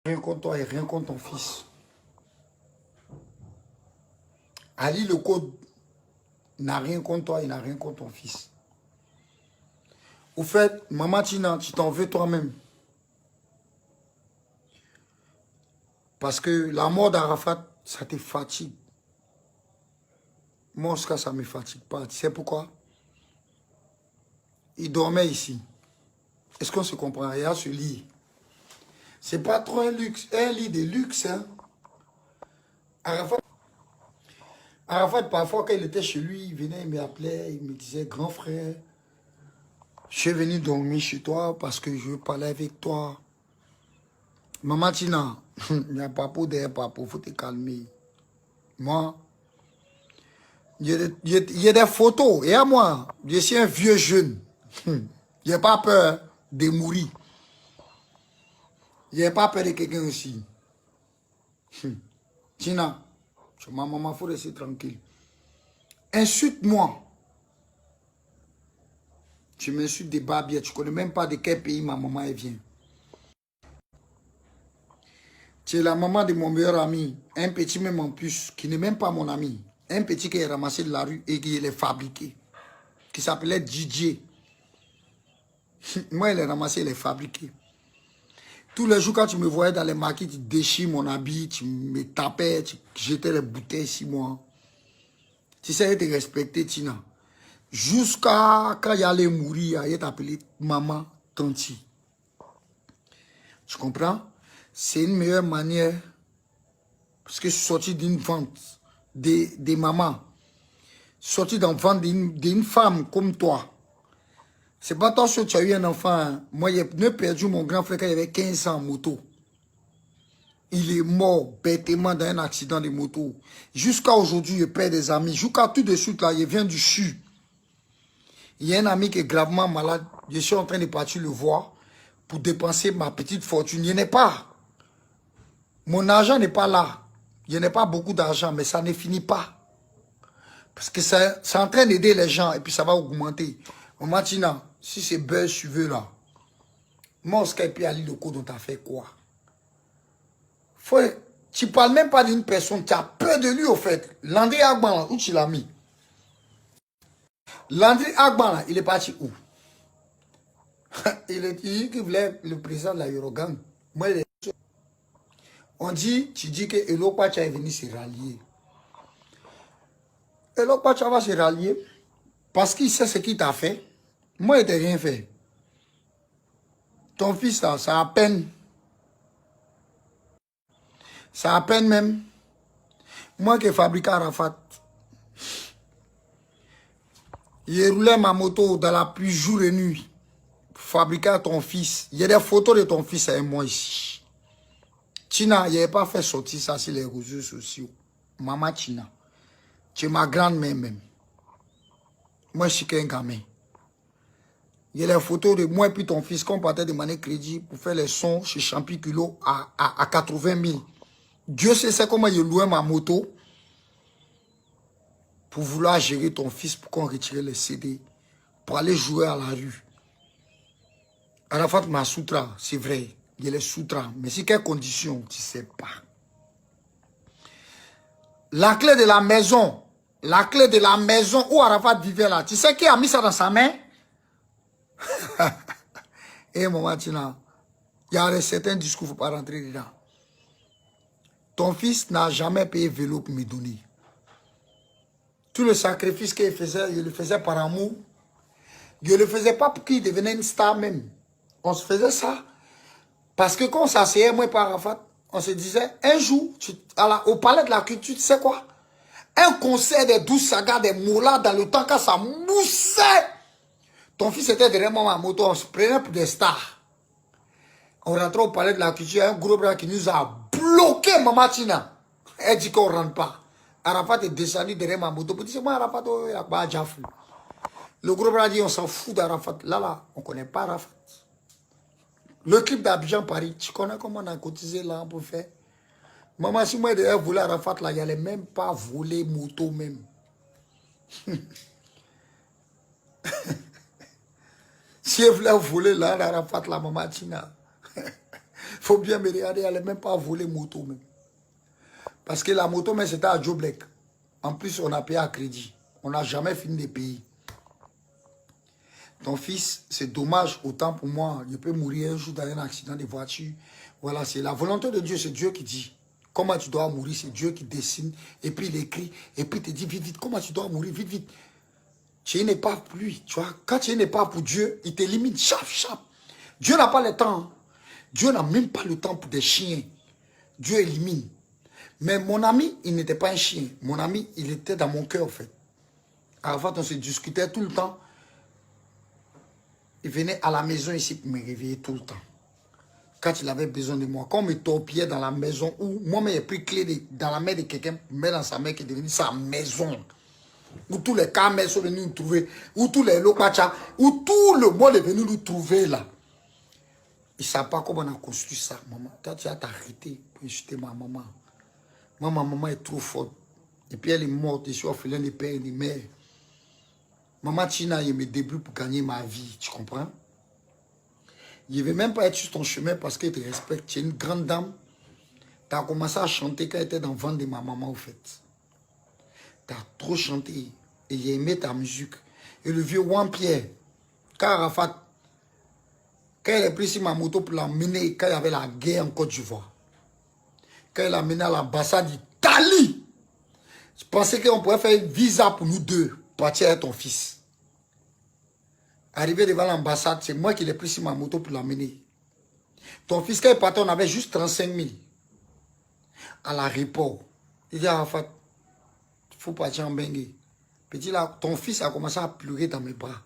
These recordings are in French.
Rien contre toi et rien contre ton fils. Ali le code n'a rien contre toi et n'a rien contre ton fils. Au fait, maman Tina, tu t'en veux toi-même. Parce que la mort d'Arafat, ça te fatigue. Moi, en ce cas, ça ne me fatigue pas. Tu sais pourquoi? Il dormait ici. Est-ce qu'on se comprend? Il y a ce lit. C'est pas trop un luxe, un lit de luxe. Hein? Arafat, parfois, quand il était chez lui, il venait, il m'appelait, il me disait, grand frère, je suis venu dormir chez toi parce que je veux parler avec toi. Maman Tina, il n'y a pas pour derrière papa, il faut te calmer. Moi, il y a des photos. Et à moi, je suis un vieux jeune. Il n'y a pas peur de mourir. Il n'y a pas peur de quelqu'un aussi. Tina, ma maman, il faut rester tranquille. Insulte-moi. Tu m'insultes des barbières. Tu ne connais même pas de quel pays ma maman elle vient. Tu es la maman de mon meilleur ami. Un petit même en plus, qui n'est même pas mon ami. Un petit qui est ramassé de la rue et qui est fabriqué. Qui s'appelait DJ. Moi, il est ramassé, il est fabriqué. Tous les jours, quand tu me voyais dans les maquis, tu déchires mon habit, tu me tapais, tu jetais les bouteilles sur moi. Tu sais, te respecter, Tina. Jusqu'à quand il allait mourir, il t'appelait maman, tanti. Tu comprends? C'est une meilleure manière. Parce que je suis sorti d'une vente des mamans. Sorti d'une vente d'une femme comme toi. C'est pas toi que tu as eu un enfant. Hein. Moi, j'ai perdu mon grand frère quand il avait 15 ans en moto. Il est mort bêtement dans un accident de moto. Jusqu'à aujourd'hui, je perds des amis. Jusqu'à tout de suite, là, il vient du CHU. Il y a un ami qui est gravement malade. Je suis en train de partir le voir pour dépenser ma petite fortune. Il n'y en a pas. Mon argent n'est pas là. Il n'y en a pas beaucoup d'argent, mais ça ne finit pas. Parce que c'est en train d'aider les gens et puis ça va augmenter. Maman Tina, si c'est buzz tu veux là, moi, Skype et Ali Loko, dont tu as fait quoi? Tu ne parles même pas d'une personne, tu as peur de lui au fait. Landry Agban, où tu l'as mis? Landry Agban, là, il est parti où? Il dit qu'il voulait le président de la Eurogang. Moi, on dit, tu dis que Elo Pacha est venu se rallier. Elo Pacha va se rallier parce qu'il sait ce qu'il t'a fait. Moi, il t'a rien fait. Ton fils, là, ça a peine. Ça a peine même. Moi qui ai fabriqué Arafat, j'ai roulé ma moto dans la pluie jour et nuit pour fabriquer ton fils. Il y a des photos de ton fils avec moi ici. Tina, il n'avait pas fait sortir ça sur les réseaux sociaux. Maman Tina, tu es ma grande-mère même. Moi, je suis qu'un gamin. Il y a des photos de moi et puis ton fils qu'on partait demander crédit pour faire les sons chez Champiculo à 80 000. Dieu sait comment il louait ma moto pour vouloir gérer ton fils pour qu'on retire les CD, pour aller jouer à la rue. Arafat m'a soutra, c'est vrai, il est soutra, mais c'est quelles conditions, tu ne sais pas. La clé de la maison où Arafat vivait là, tu sais qui a mis ça dans sa main? Eh, maman Tina, il y a certains discours, il ne faut pas rentrer dedans. Ton fils n'a jamais payé vélo pour me donner. Tout le sacrifice qu'il faisait, il le faisait par amour. Il ne le faisait pas pour qu'il devenait une star même. On se faisait ça. Parce que quand on s'asseyait, moi et par Arafat, on se disait, un jour, au palais de la culture, tu sais quoi? Un concert des 12 sagas, des moulins dans le temps quand ça moussait. Ton fils était derrière moi en moto, on se prenait pour des stars. On rentrait au palais de la culture, un gros bras qui nous a bloqué, Maman Tina. Elle dit qu'on ne rentre pas. Arafat est descendu derrière ma moto pour dire, moi Arafat, il a pas déjà fou. Le gros bras dit, on s'en fout d'Arafat. Là, on ne connaît pas Arafat. Le clip d'Abidjan Paris, tu connais comment on a cotisé là pour faire? Maman, si moi je voulais Arafat là, il n'allait même pas voler moto même. Si je voulais voler là, Arafat là, Maman Tina. Faut bien me regarder, elle n'allait même pas voler moto même. Parce que la moto, mais c'était à Joe Black. En plus, on a payé à crédit. On n'a jamais fini de payer. Ton fils, c'est dommage, autant pour moi. Il peut mourir un jour dans un accident de voiture. Voilà, c'est la volonté de Dieu, c'est Dieu qui dit. Comment tu dois mourir, c'est Dieu qui dessine. Et puis il écrit, et puis il te dit vite, vite, comment tu dois mourir, vite, vite. Tu n'es pas pour lui, tu vois. Quand tu n'es pas pour Dieu, il t'élimine, chap, chap. Dieu n'a pas le temps. Hein. Dieu n'a même pas le temps pour des chiens. Dieu élimine. Mais mon ami, il n'était pas un chien. Mon ami, il était dans mon cœur, en fait. Arafat, on se discutait tout le temps. Il venait à la maison ici pour me réveiller tout le temps. Quand il avait besoin de moi. Quand on me torpillait dans la maison, où moi-même j'ai pris clé dans la main de quelqu'un, mais dans sa main qui est devenue sa maison. Où tous les camels sont venus nous trouver. Où tous les lokacha, où tout le monde est venu nous trouver là. Il ne savent pas comment on a construit ça, maman. Toi, tu as t'arrêter pour insulter ma maman. Moi, ma maman est trop forte. Et puis elle est morte. Je suis orphelin de père et de mère. Maman Tina, il me débrouille pour gagner ma vie. Tu comprends? Je ne vais même pas être sur ton chemin parce qu'elle te respecte. Tu es une grande dame. Tu as commencé à chanter quand elle était dans le ventre de ma maman, au fait. Tu as trop chanté. Et j'ai aimé ta musique. Et le vieux Juan-Pierre, quand Arafat, quand elle est pris sur ma moto pour l'emmener, quand il y avait la guerre en Côte d'Ivoire, quand elle l'a amené à l'ambassade d'Italie, je pensais qu'on pourrait faire un visa pour nous deux, partir avec ton fils. Arrivé devant l'ambassade, c'est moi qui l'ai pris sur ma moto pour l'amener. Ton fils, quand il partait, on avait juste 35 000 à l'aéroport. Il dit à Arafat, il faut partir en Bengue. Petit là, ton fils a commencé à pleurer dans mes bras.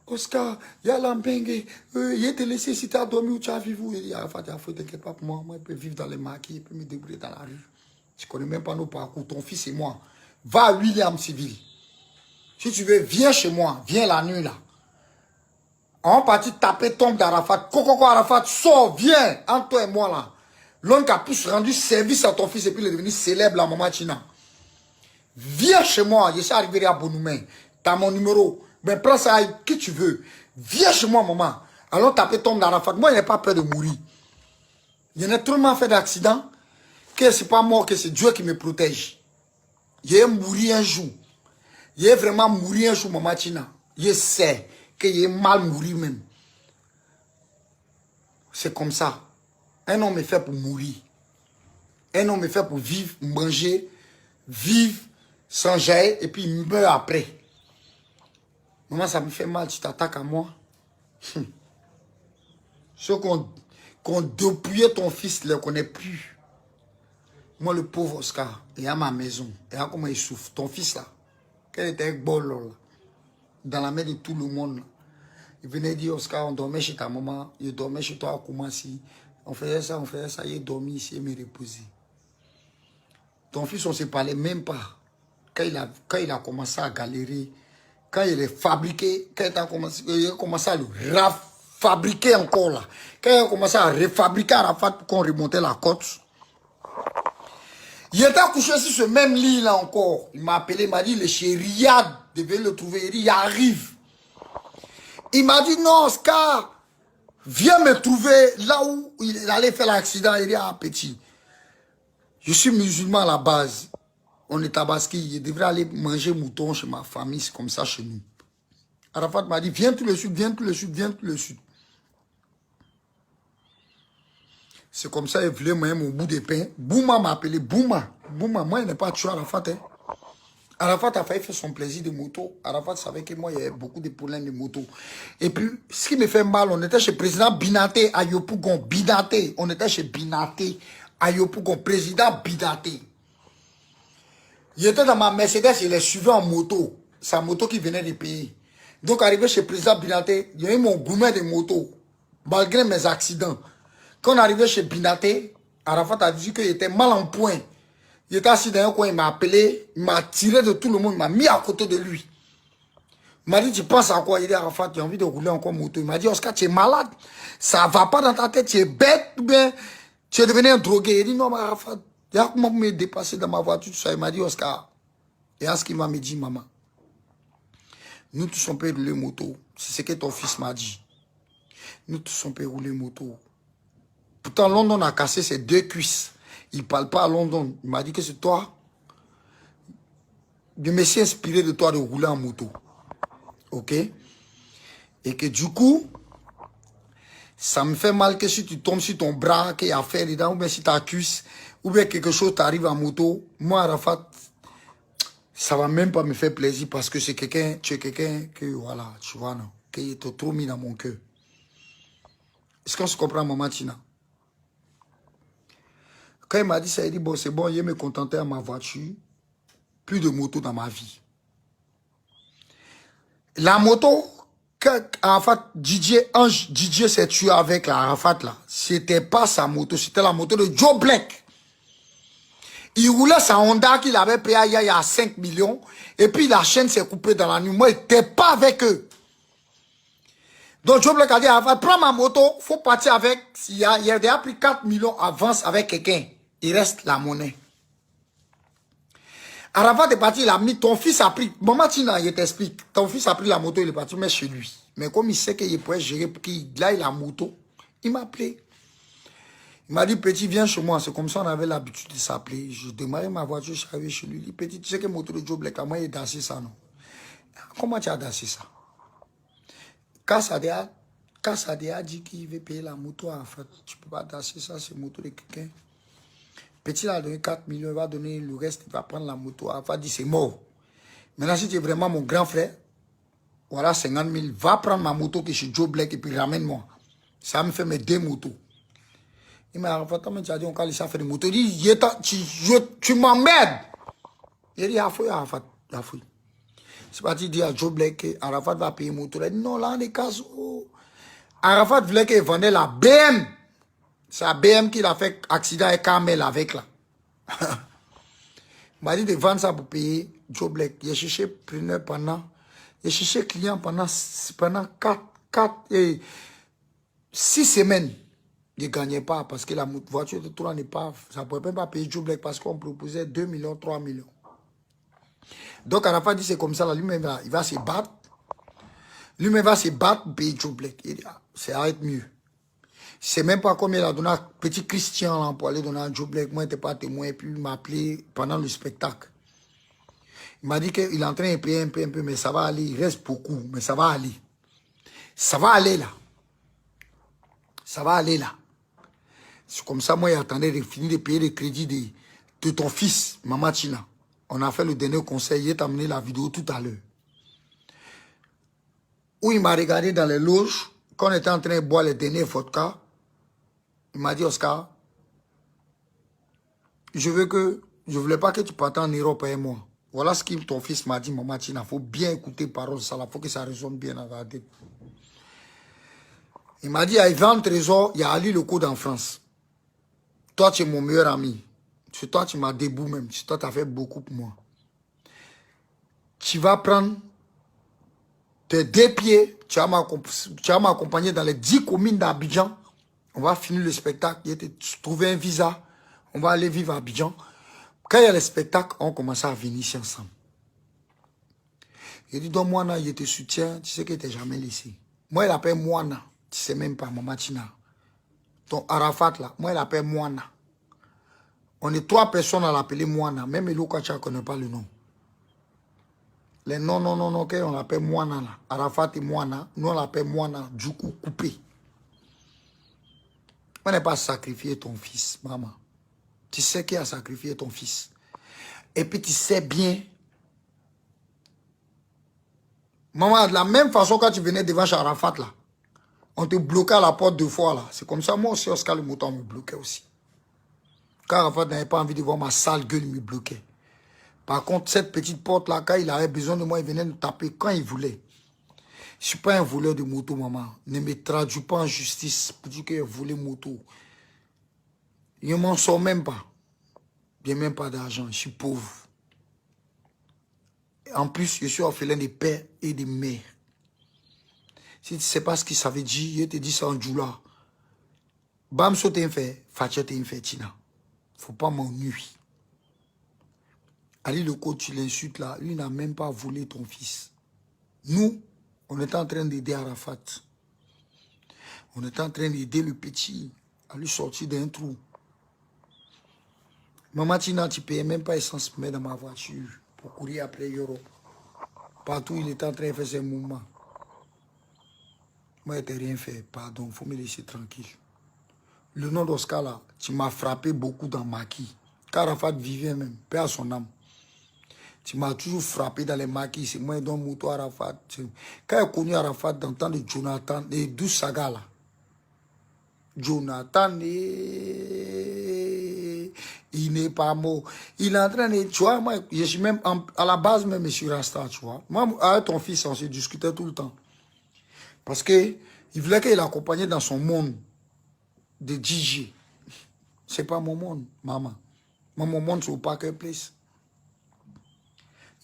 Oscar, il y a l'Ambengue, il te laissé si tu as dormi ou tu as vécu. Il dit, Arafat, t'inquiète pas pour moi, moi je peux vivre dans les maquis, je peux me débrouiller dans la rue. Je ne connais même pas nos parcours, ton fils et moi. Va à William Civil. Si tu veux, viens chez moi, viens la nuit là. On va partir taper tombe d'Arafat. Coco Arafat, sors, viens, entre toi et moi là. L'homme qui a plus rendu service à ton fils et puis il est devenu célèbre, la maman Tina. Viens chez moi, je suis arrivé à Bonoumen. Tu as mon numéro. Mais prends ça avec qui tu veux. Viens chez moi, maman. Allons taper tombe d'Arafat. Moi, je n'ai pas peur de mourir. Il y en a tellement fait d'accidents que ce n'est pas moi, que c'est Dieu qui me protège. Je vais mourir un jour. Je vais vraiment mourir un jour, maman Tina. Je sais que je vais mal mourir même. C'est comme ça. Un homme est fait pour mourir. Un homme est fait pour vivre, manger, vivre, sans jaillir, et puis il meurt après. Maman, ça me fait mal, tu t'attaques à moi. Ceux qu'on dépouillait ton fils, ne le connaît plus. Moi, le pauvre Oscar, il est à ma maison. Et là, comment il souffre. Ton fils, là, quand il était avec Bolo, là, dans la main de tout le monde, là, il venait dire, Oscar, on dormait chez ta maman, il dormait chez toi à Koumassi. On faisait ça, il est dormi ici, il me reposait. Ton fils, on ne se parlait même pas. Quand il a commencé à galérer, quand il est fabriqué, quand il a commencé à le fabriquer encore là, quand il a commencé à refabriquer Arafat pour qu'on remontait la côte, il était couché sur ce même lit là encore. Il m'a appelé, il m'a dit, le chéri Riyad devait le trouver, il dit, il arrive. Il m'a dit, non, Oscar, viens me trouver là où il allait faire l'accident. Il dit, ah petit, je suis musulman à la base. On est tabaski, je devrais aller manger mouton chez ma famille, c'est comme ça chez nous. Arafat m'a dit, viens tout le sud, viens tout le sud, viens tout le sud. C'est comme ça, il voulait même au bout des pains. Bouma m'a appelé, Bouma. Bouma, moi, il n'est pas tué Arafat. Hein. Arafat a failli faire son plaisir de moto. Arafat savait que moi, il y avait beaucoup de problèmes de moto. Et puis, ce qui me fait mal, on était chez le président Binaté à Yopougon. Binaté. On était chez Binaté à Yopougon. Président Binaté. Il était dans ma Mercedes, il est suivi en moto. Sa moto qui venait de payer. Donc, arrivé chez le président Binaté, il y a eu mon gourmet de moto. Malgré mes accidents. Quand on arrivait chez Binaté, Arafat a dit qu'il était mal en point. Il était assis dans un coin, il m'a appelé, il m'a tiré de tout le monde, il m'a mis à côté de lui. Il m'a dit, tu penses à quoi? Il dit, Arafat, tu as envie de rouler encore moto. Il m'a dit, Oscar, tu es malade. Ça ne va pas dans ta tête, tu es bête ou bien tu es devenu un drogué. Il dit, non, mais Arafat, il y a comment me dépasser dans ma voiture, tout ça. Il m'a dit, Oscar, et à ce qu'il m'a dit, maman, nous tous on peut rouler moto. C'est ce que ton fils m'a dit. Nous tous on peut rouler moto. Pourtant, London a cassé ses 2 cuisses. Il ne parle pas à London. Il m'a dit que c'est toi. Je me suis inspiré de toi de rouler en moto. Ok? Et que du coup, ça me fait mal que si tu tombes sur ton bras, qu'il y a affaire dedans, ou bien si ta cuisse, ou bien quelque chose t'arrive en moto. Moi, Arafat, ça va même pas me faire plaisir parce que c'est quelqu'un, tu es quelqu'un que, voilà, tu vois, non, qui est trop mis dans mon cœur. Est-ce qu'on se comprend, maman Tina? Quand il m'a dit ça, il dit, bon, c'est bon, il me contenté à ma voiture. Plus de moto dans ma vie. La moto, Arafat, Didier s'est tué avec la Arafat là. C'était pas sa moto, c'était la moto de Joe Black. Il roulait sa Honda qu'il avait payé il y a 5 millions. Et puis la chaîne s'est coupée dans la nuit. Moi, il n'était pas avec eux. Donc Joe Black a dit, Arafat, prends ma moto, faut partir avec. Il a déjà pris 4 millions avance avec quelqu'un. Il reste la monnaie. Arafat est parti, il a mis, ton fils a pris, maman Tina, il t'explique, ton fils a pris la moto, il est parti, mais chez lui. Mais comme il sait qu'il pourrait gérer, pour qu'il aille la moto, il m'a appelé. Il m'a dit, petit, viens chez moi. C'est comme ça, on avait l'habitude de s'appeler. Je démarrais ma voiture, je suis arrivé chez lui. Il dit, petit, tu sais que le moto de Joe Black, moi, il est dansé ça, non? Comment tu as dansé ça? Kassadea a dit qu'il veut payer la moto, en fait. Tu ne peux pas danser ça, c'est moto de quelqu'un. Petit, il a donné 4 millions, il va donner le reste, il va prendre la moto. Il va dire, c'est mort. Maintenant, si tu es vraiment mon grand frère, voilà 50 000, va prendre ma moto qui est chez Joe Black et puis ramène-moi. Ça me fait mes 2 motos. Il m'a dit, tu as dit, on va laisser faire des motos. Il dit, tu m'emmerdes. Il dit, Arafat. C'est parti, il dit à Joe Black que Arafat va payer moto. Il dit, non, là, on est casse. Arafat voulait qu'il vendait la BM. C'est la BM qu'il a fait accident avec Kamel avec là. Il m'a dit de vendre ça pour payer Joe Black. Il a cherché preneur pendant. Il a cherché client pendant 6 semaines. Il ne gagnait pas parce que la voiture de Toura n'est pas. Ça ne pouvait même pas payer Joe Black parce qu'on proposait 2 millions, 3 millions. Donc Arafat dit c'est comme ça, lui-même il va se battre. Lui-même va se battre pour payer Joe Black. Il dit, ça arrête mieux. C'est même pas comme il a donné à petit Christian là, pour aller donner à Joe Black. Moi, je n'étais pas témoin. Et puis, il m'a appelé pendant le spectacle. Il m'a dit qu'il est en train de payer un peu, mais ça va aller. Il reste beaucoup, mais ça va aller. Ça va aller là. Ça va aller là. C'est comme ça, moi, j'attendais de finir de payer le crédit de ton fils, Maman Tina. On a fait le dernier conseil. Il t'a amené la vidéo tout à l'heure. Où il m'a regardé dans les loges, quand on était en train de boire les derniers vodka. Il m'a dit, Oscar, je voulais pas que tu partes en Europe et moi. Voilà ce que ton fils m'a dit, maman Tina. Il faut bien écouter parole, ça, il faut que ça résonne bien dans la tête. Il m'a dit, à Ivan Trésor, il y a Ali Leco en France. Toi, tu es mon meilleur ami. C'est toi, tu m'as debout même. C'est toi, tu as fait beaucoup pour moi. Tu vas prendre tes 2 pieds, tu vas m'accompagner dans les 10 communes d'Abidjan. On va finir le spectacle, il était trouver un visa, on va aller vivre à Abidjan. Quand il y a le spectacle, on commence à venir ici ensemble. Il dit, donc Moana, il te soutient, tu sais qu'il ne t'a jamais laissé. Moi, il appelle Moana, tu ne sais même pas, Maman Tina. Ton Arafat là, moi, il appelle Moana. On est 3 personnes à l'appeler Moana, même Elou Kacha ne connaît pas le nom. Les non, on l'appelle Moana là. Arafat et Moana, nous on l'appelle Moana, du coup coupé. On n'est pas sacrifié ton fils, maman. Tu sais qui a sacrifié ton fils. Et puis tu sais bien. Maman, de la même façon quand tu venais devant Arafat là, on te bloquait à la porte 2 fois là. C'est comme ça, moi aussi, Oscar le Mouton me bloquait aussi. Quand Arafat n'avait pas envie de voir ma sale gueule, il me bloquait. Par contre, cette petite porte là, quand il avait besoin de moi, il venait me taper quand il voulait. Je ne suis pas un voleur de moto, maman. Ne me traduis pas en justice pour dire que j'ai volé moto. Je ne m'en sors même pas. Je n'ai même pas d'argent. Je suis pauvre. En plus, je suis orphelin de père et de mère. Si tu ne sais pas ce que ça veut dire, je te dis ça en djoula. Bam, so t'es fait, Fatia t'es fait, Tina. Faut pas m'ennuyer. Ali le coach, tu l'insultes là, lui n'a même pas volé ton fils. Nous, on est en train d'aider Arafat. On est en train d'aider le petit. à lui sortir d'un trou. Maman Tina, tu ne payais même pas essence pour mettre dans ma voiture pour courir après Yoro. Partout, il était en train de faire ses mouvements. Moi, je n'ai rien fait. Pardon, il faut me laisser tranquille. Le nom d'Oscar, là, tu m'as frappé beaucoup dans maquis. Car Arafat vivait même, paix à son âme. Tu m'as toujours frappé dans les maquis. C'est moi, donc, Mouto Arafat. Quand j'ai connu Arafat dans le temps de Jonathan, les 12 sagas, là. Jonathan, il n'est pas mort. Il est en train de... Tu vois, moi, je suis même... à la base, même, je suis Rasta, tu vois. Moi, avec ton fils, on se discutait tout le temps. Parce que il voulait qu'il l'accompagnait dans son monde de DJ. C'est pas mon monde, maman. Moi, mon monde, c'est au Parker Place.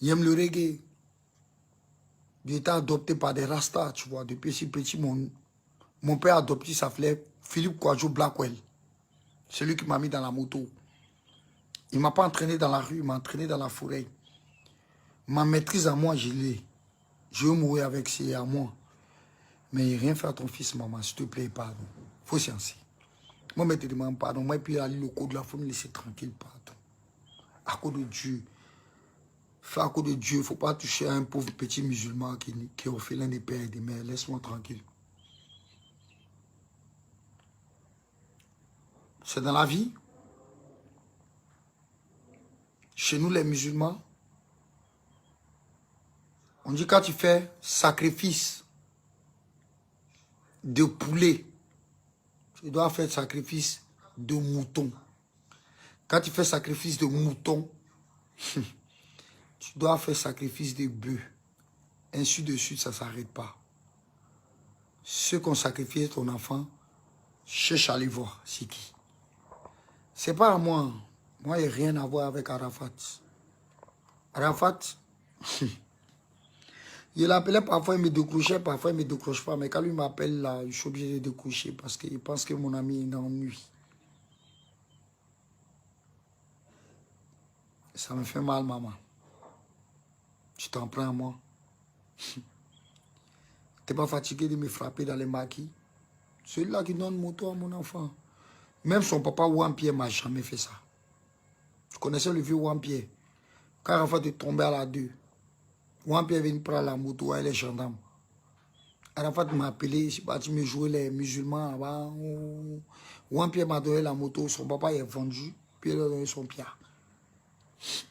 Il aime le reggae. Il était adopté par des Rastas, tu vois. Depuis si petit, mon père a adopté, ça s'appelait Philippe Kwadjo Blackwell. C'est lui qui m'a mis dans la moto. Il ne m'a pas entraîné dans la rue, il m'a entraîné dans la forêt. Ma maîtrise à moi, je l'ai. Je veux mourir avec, c'est à moi. Mais rien fait à ton fils, maman, s'il te plaît, pardon. Il faut sciencer. Moi, je te demande pardon. Moi, puis aller le code de la faut me laisser tranquille, pardon. À cause de Dieu. Fais à cause de Dieu. Il ne faut pas toucher à un pauvre petit musulman qui est orphelin des pères et des mères. Laisse-moi tranquille. C'est dans la vie. Chez nous, les musulmans, on dit quand tu fais sacrifice de poulet, tu dois faire sacrifice de mouton. Quand tu fais sacrifice de mouton, tu dois faire sacrifice de bœuf. Ainsi de suite, ça ne s'arrête pas. Ceux qui ont sacrifié ton enfant, cherche à aller voir, c'est qui. C'est pas à moi. Moi, il n'y a rien à voir avec Arafat. Arafat, il l'appelait parfois, il me décrochait, parfois il ne me décroche pas. Mais quand lui m'appelle là, je suis obligé de décrocher parce qu'il pense que mon ami est en nuit. Ça me fait mal, maman. Tu t'en prends à moi. Tu n'es pas fatigué de me frapper dans les maquis? Celui-là qui donne moto à mon enfant. Même son papa Wampierre ne m'a jamais fait ça. Je connaissais le vieux Wampierre. Quand Arafat est tombé à la 2, Wampierre vient prendre la moto avec les gendarmes. Arafat m'a appelé, je suis parti me jouer les musulmans là-bas. Wampierre m'a donné la moto, son papa est vendu, puis il a donné son pied.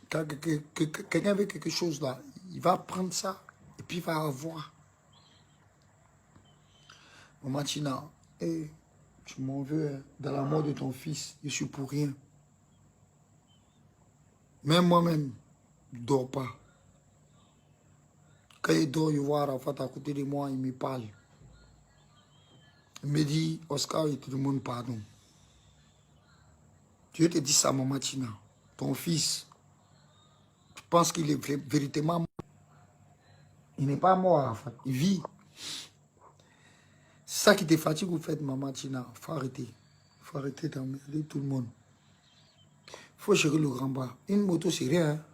Quand quelqu'un veut quelque chose là, il va prendre ça et puis il va avoir. Maman Tina, hey, tu m'en veux, hein, dans la mort de ton fils, je suis pour rien. Même moi-même, je ne dors pas. Quand il dort, je vois Arafat à côté de moi, il me parle. Il me dit, Oscar, il te demande pardon. Dieu te dit ça, maman Tina. Ton fils, tu penses qu'il est véritablement mort. Il n'est pas mort, Arafat. Il vit. C'est ça qui te fatigue, vous faites, maman Tina. Il faut arrêter. Il faut arrêter d'emmerder tout le monde. Il faut gérer le grand bas. Une moto, c'est rien. Hein?